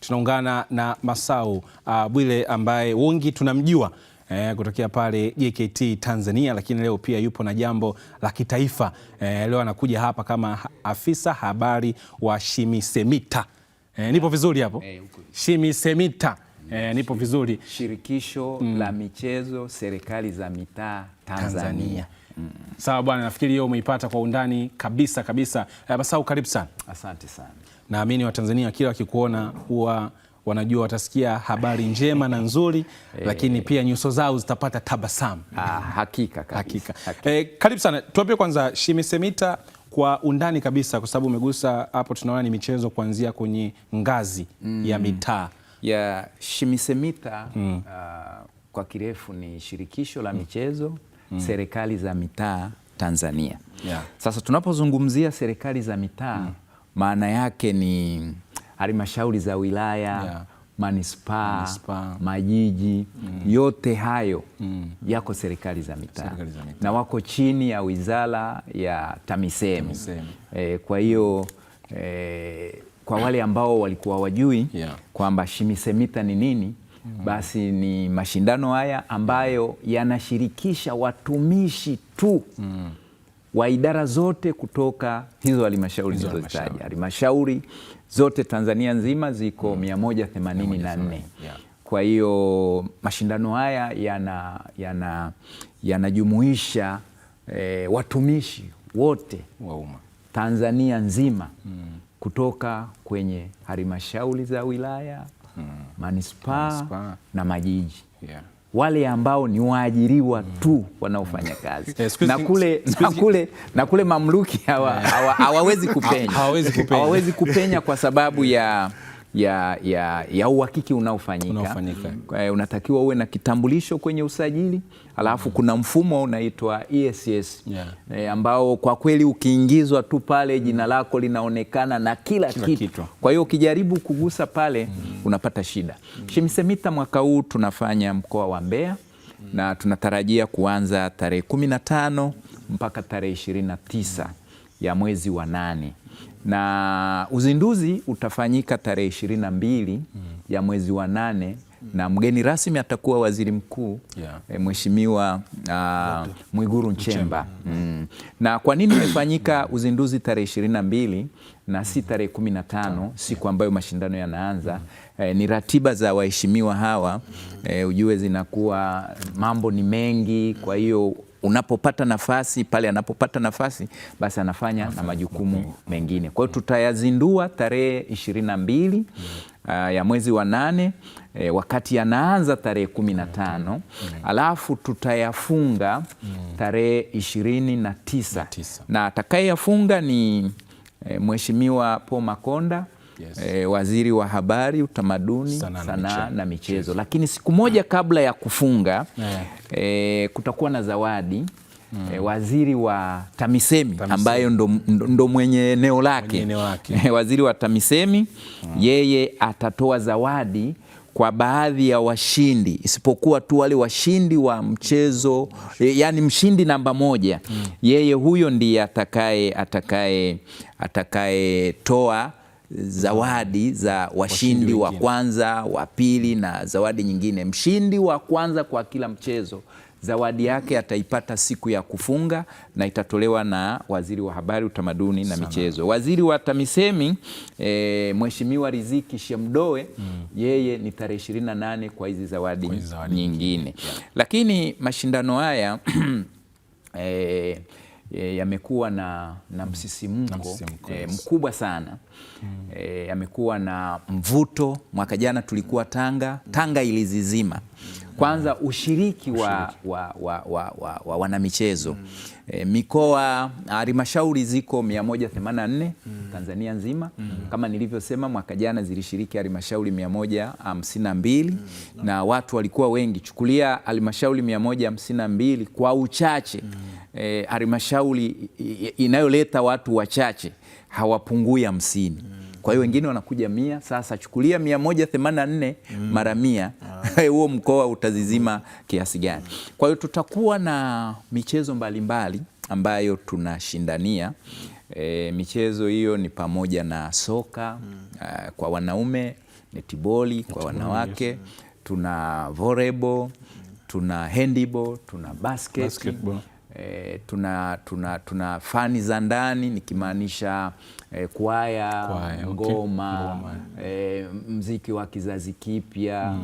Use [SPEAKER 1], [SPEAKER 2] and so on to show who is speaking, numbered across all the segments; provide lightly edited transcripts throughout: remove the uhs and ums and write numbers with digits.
[SPEAKER 1] tunaungana na Masau Bwile ambaye wengi tunamjua kutokea pale JKT Tanzania, lakini leo pia yupo na jambo la kitaifa. Leo anakuja hapa kama afisa habari wa Shimisemita. Nipo vizuri hapo? Shimisemita. Nipo vizuri.
[SPEAKER 2] Shirikisho la michezo serikali za mitaa Tanzania.
[SPEAKER 1] Sawa bwana, nafikiri hiyo umeipata kwa undani kabisa kabisa. Masau, karibu sana.
[SPEAKER 2] Asante sana.
[SPEAKER 1] Naamini Watanzania kila wakikuona huwa wanajua watasikia habari njema na nzuri, lakini pia nyuso zao zitapata tabasamu.
[SPEAKER 2] Hakika.
[SPEAKER 1] Karibu sana. Tuambie kwanza Shimisemita kwa undani kabisa, kwa sababu umegusa hapo, tunaona ni michezo kuanzia kwenye ngazi ya mitaa.
[SPEAKER 2] Ya Shimisemita kwa kirefu ni shirikisho la michezo serikali za mitaa Tanzania. Sasa tunapozungumzia serikali za mitaa, maana yake ni halmashauri za wilaya, manispaa, majiji, yote hayo yako serikali za mitaa na wako chini ya wizara ya TAMISEMI. Kwa hiyo kwa wale ambao walikuwa wajui kwamba Shimisemita ni nini, basi ni mashindano haya ambayo yanashirikisha watumishi tu wa idara zote kutoka hizo halmashauri zilizozitaja. Halmashauri zote Tanzania nzima ziko 184. Kwa hiyo mashindano haya yanajumuisha watumishi wote wa umma Tanzania nzima kutoka kwenye halmashauri za wilaya, manispaa na majiji. Wale ambao ni waajiriwa tu wanaofanya kazi. Na kule mamluki hawawezi kupenya. Hawawezi kupenya kwa sababu ya uhakiki unaofanyika. Unatakiwa uwe na kitambulisho kwenye usajili, alafu kuna mfumo unaitwa ESS ambao kwa kweli ukiingizwa tu pale jina lako linaonekana na kila kitu. Kwa hiyo ukijaribu kugusa pale unapata shida. Shimisemita mwaka huu tunafanya mkoa wa Mbeya na tunatarajia kuanza tarehe 15 mpaka tarehe 29 ya mwezi wa 8. Na uzinduzi utafanyika tarehe 22 ya mwezi wa 8 na mgeni rasmi atakuwa Waziri Mkuu Mheshimiwa Mwigulu Nchemba. Na kwa nini imefanyika uzinduzi tarehe 22 na si tarehe 15, siku ambayo mashindano yanaanza? Ni ratiba za waheshimiwa hawa, ujue zinakuwa mambo ni mengi, kwa hiyo unapopata nafasi pale, anapopata nafasi basi anafanya na majukumu mengine. Kwa hiyo tutayazindua tarehe 22 ya mwezi wa 8, wakati yanaanza tarehe 15, alafu tutayafunga tarehe 29. Na atakayeyafunga ni Mheshimiwa Paul Makonda, Waziri wa Habari, Utamaduni, Sanaa na Michezo. Lakini siku moja kabla ya kufunga kutakuwa na zawadi. Waziri wa TAMISEMI ambayo ndo mwenye eneo lake. Waziri wa TAMISEMI yeye atatoa zawadi kwa baadhi ya washindi, isipokuwa tu wale washindi wa mchezo, yani mshindi namba 1. Yeye huyo ndiye atakaye toa zawadi za washindi wa kwanza, wa pili na zawadi nyingine. Mshindi wa kwanza kwa kila mchezo zawadi yake ataipata siku ya kufunga na itatolewa na Waziri wa Habari, Utamaduni na Michezo. Waziri wa TAMISEMI Mheshimiwa Riziki Shemdoe yeye ni tarehe 28 kwa hizi zawadi nyingine. Lakini mashindano haya yamekuwa na msisimko mkubwa sana. Yamekuwa na mvuto. Mwaka jana tulikuwa Tanga ilizizima. Kwanza ushiriki wa wanamichezo. Mikoa, halmashauri ziko 184 Tanzania nzima. Kama nilivyosema, mwaka jana zilishiriki halmashauri 152 na watu walikuwa wengi. Chukulia halmashauri 152 kwa uchache. Halmashauri inayoleta watu wachache hawapungui 50. Kwa hiyo wengine wanakuja 100. Sasa chukulia 184 mara 100, huo mkoa utazizima kiasi gani? Kwa hiyo tutakuwa na michezo mbalimbali ambayo tunashindania. Michezo hiyo ni pamoja na soka kwa wanaume, netiboli kwa wanawake, tuna volleyball, tuna handball, tuna basketball. Tuna fani za ndani nikimaanisha kwaya, ngoma, mziki wa kizazi kipya,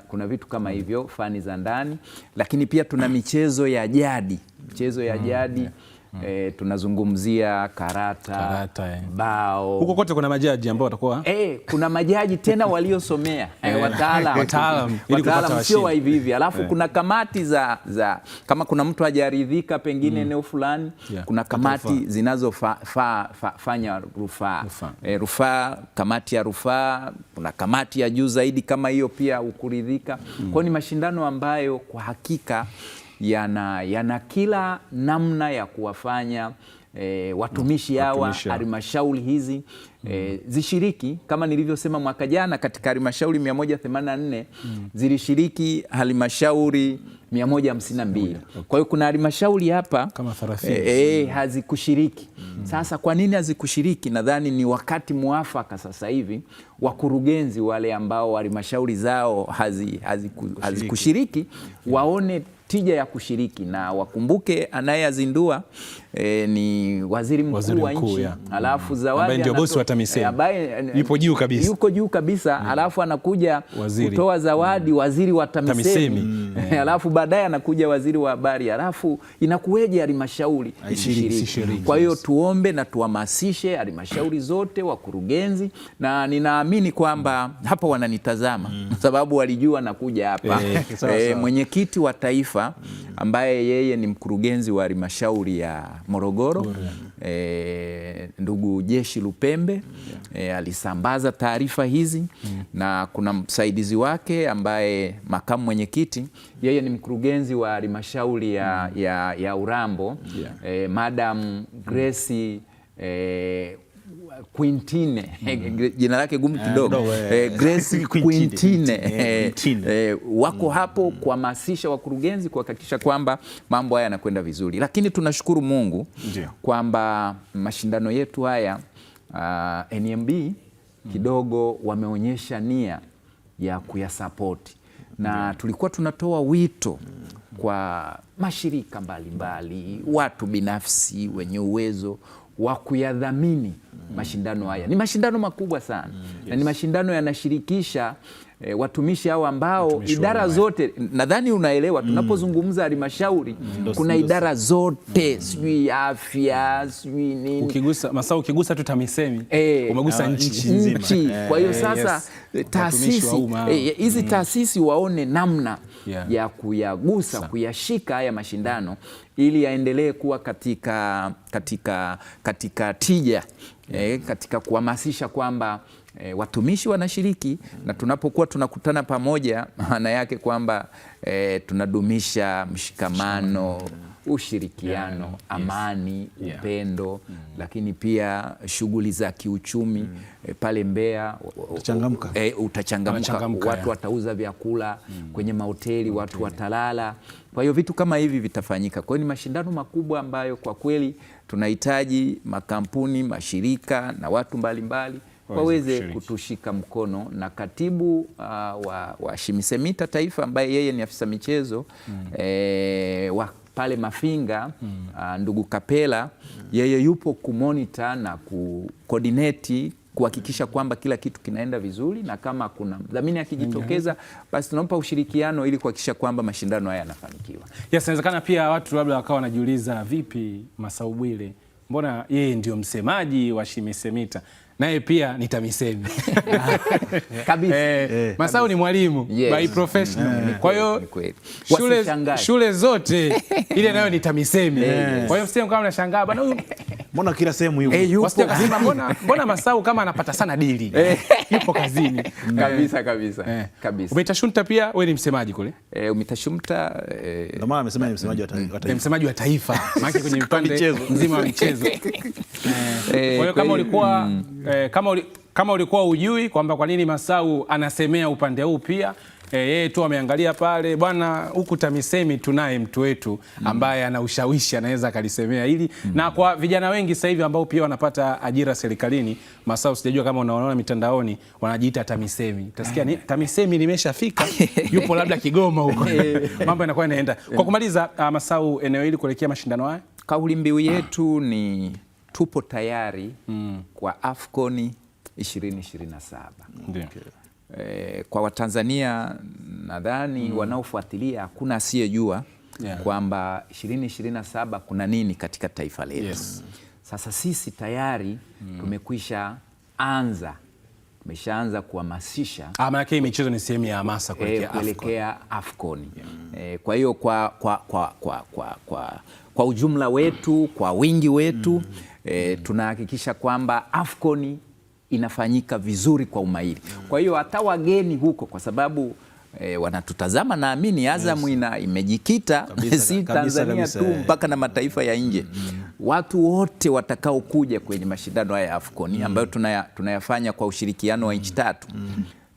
[SPEAKER 2] kuna vitu kama hivyo, fani za ndani, lakini pia tuna michezo ya jadi, tunazungumzia karata, bao.
[SPEAKER 1] Huko kote kuna majaji ambao watakuwa
[SPEAKER 2] kuna majaji tena waliosomea wataalamu sio wa hivi. Alafu kuna kamati za kama kuna mtu hajaridhika pengine eneo fulani, kuna kamati zinazofanya rufaa, kamati ya rufaa, kuna kamati ya juu zaidi kama hiyo pia ukuridhika. Kwa ni mashindano ambayo kwa hakika yana kila namna ya kuwafanya watumishi hawa halmashauri hizi zishiriki. Kama nilivyosema, mwaka jana katika halmashauri 184 zilishiriki halmashauri 152. Kwa hiyo kuna halmashauri hapa
[SPEAKER 1] kama 30
[SPEAKER 2] hazikushiriki. Sasa kwa nini hazikushiriki? Nadhani ni wakati muafaka sasa hivi wakurugenzi wale ambao halmashauri zao hazikushiriki waone tija ya kushiriki, na wakumbuke anayeazindua ni waziri mkuu wa nchi, alafu zawadi
[SPEAKER 1] ndio bosi wa TAMISEMI, yuko juu kabisa, alafu anakuja kutoa zawadi waziri wa TAMISEMI, alafu baadaye anakuja waziri wa habari, alafu inakuweje halmashauri ishiriki? Kwa hiyo tuombe na tuhamasishe halmashauri zote, wakurugenzi, na ninaamini kwamba hapa wananitazama sababu walijua nakuja hapa. Mwenyekiti wa taifa ambaye yeye ni mkurugenzi wa halmashauri ya Morogoro, ndugu Jeshi Lupembe, alisambaza taarifa hizi, na kuna msaidizi wake ambaye makamu mwenyekiti, yeye ni mkurugenzi wa halmashauri ya Urambo, Madam Grace Quintine, jina lake gumu kidogo, Grace Quintine, wako hapo kuhamasisha wakurugenzi kuhakikisha kwamba mambo haya yanakwenda vizuri. Lakini tunashukuru Mungu kwamba mashindano yetu haya NMB kidogo wameonyesha nia ya kuyasapoti, na tulikuwa tunatoa wito kwa mashirika mbalimbali, watu binafsi wenye uwezo wa kuyadhamini mashindano haya. Ni mashindano makubwa sana, na ni mashindano yanashirikisha watumishi hao ambao idara zote, nadhani unaelewa tunapozungumza halmashauri kuna idara zote, sijui afya, sijui nini. Ukigusa tu TAMISEMI umegusa nchi nzima.
[SPEAKER 2] Kwa hiyo sasa taasisi hizi taasisi waone namna ya kuyagusa, kuyashika haya mashindano ili yaendelee kuwa katika tija, katika kuhamasisha kwamba watumishi wanashiriki, na tunapokuwa tunakutana pamoja, maana yake kwamba tunadumisha mshikamano, ushirikiano, amani, upendo, lakini pia shughuli za kiuchumi pale Mbeya utachangamka, watu watauza vyakula kwenye mahoteli, watu watalala. Kwa hiyo vitu kama hivi vitafanyika. Kwa hiyo ni mashindano makubwa ambayo kwa kweli tunahitaji makampuni, mashirika na watu mbalimbali waweze kutushika mkono, na katibu wa SHIMISEMITA taifa ambaye yeye ni afisa michezo pale Mafinga, ndugu Kapela, yeye yupo kumonita na kukoordinate kuhakikisha kwamba kila kitu kinaenda vizuri, na kama kuna dhamini akijitokeza basi tunampa ushirikiano ili kuhakikisha kwamba mashindano haya yanafanikiwa.
[SPEAKER 1] Inawezekana pia watu labda wakawa wanajiuliza, vipi Masau Bwile, mbona yeye ndio msemaji wa SHIMISEMITA naye pia ni TAMISEMI?
[SPEAKER 2] Kabisa.
[SPEAKER 1] Masau ni mwalimu by professional. Kwa hiyo shule zote ile nayo ni TAMISEMI. Kwa hiyo msemo kama unashangaa bwana, huyu
[SPEAKER 3] mbona kila sehemu yupo?
[SPEAKER 1] Wasije kusema mbona Masau kama anapata sana dili. Yupo kazini.
[SPEAKER 2] Kabisa.
[SPEAKER 1] UMITASHUMTA pia wewe ni msemaji kule?
[SPEAKER 2] UMITASHUMTA
[SPEAKER 3] ndio maana amesema ni msemaji wa taifa.
[SPEAKER 1] Msemaji wa taifa. Maana kwenye upande mzima wa michezo. Kwa hiyo kama ulikuwa kama ulikuwa ujui kwamba kwa nini Masau anasemea upande huu pia, yeye tu ameangalia pale bwana, huku TAMISEMI tunaye mtu wetu ambaye ana ushawishi, anaweza akalisemea hili. Na kwa vijana wengi sasa hivi ambao pia wanapata ajira serikalini, Masau, sijajua kama unaona mitandaoni wanajiita TAMISEMI. Utasikia ni TAMISEMI nimeshafika, yupo labda Kigoma huko. Mambo yanakuwa yanaenda. Kwa kumaliza, Masau, eneo hili kuelekea mashindano haya,
[SPEAKER 2] kauli mbiu yetu ni tupo tayari kwa AFCON 2027.
[SPEAKER 1] Ndio.
[SPEAKER 2] Kwa Watanzania nadhani wanaofuatilia hakuna asiyejua kwamba 2027 kuna nini katika taifa letu.
[SPEAKER 1] Yes.
[SPEAKER 2] Sasa sisi tayari tumeshaanza kuhamasisha.
[SPEAKER 1] Maana hii michezo ni sehemu ya hamasa
[SPEAKER 2] kuelekea AFCON. Kwa hiyo kwa ujumla wetu, kwa wingi wetu, tunahakikisha kwamba AFCON inafanyika vizuri kwa umahiri. Kwa hiyo hata wageni huko, kwa sababu wanatutazama, naamini Azam imejikita si Tanzania tu, mpaka na mataifa ya nje. Watu wote watakao kuja kwenye mashindano haya ya AFCON ambayo tunayafanya kwa ushirikiano wa nchi tatu,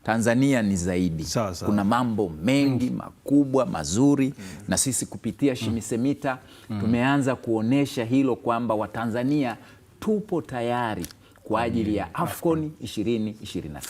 [SPEAKER 2] Tanzania ni zaidi. Kuna mambo mengi makubwa mazuri, na sisi kupitia Shimisemita tumeanza kuonesha hilo kwamba Watanzania tupo tayari kwa ajili ya AFCON 2027.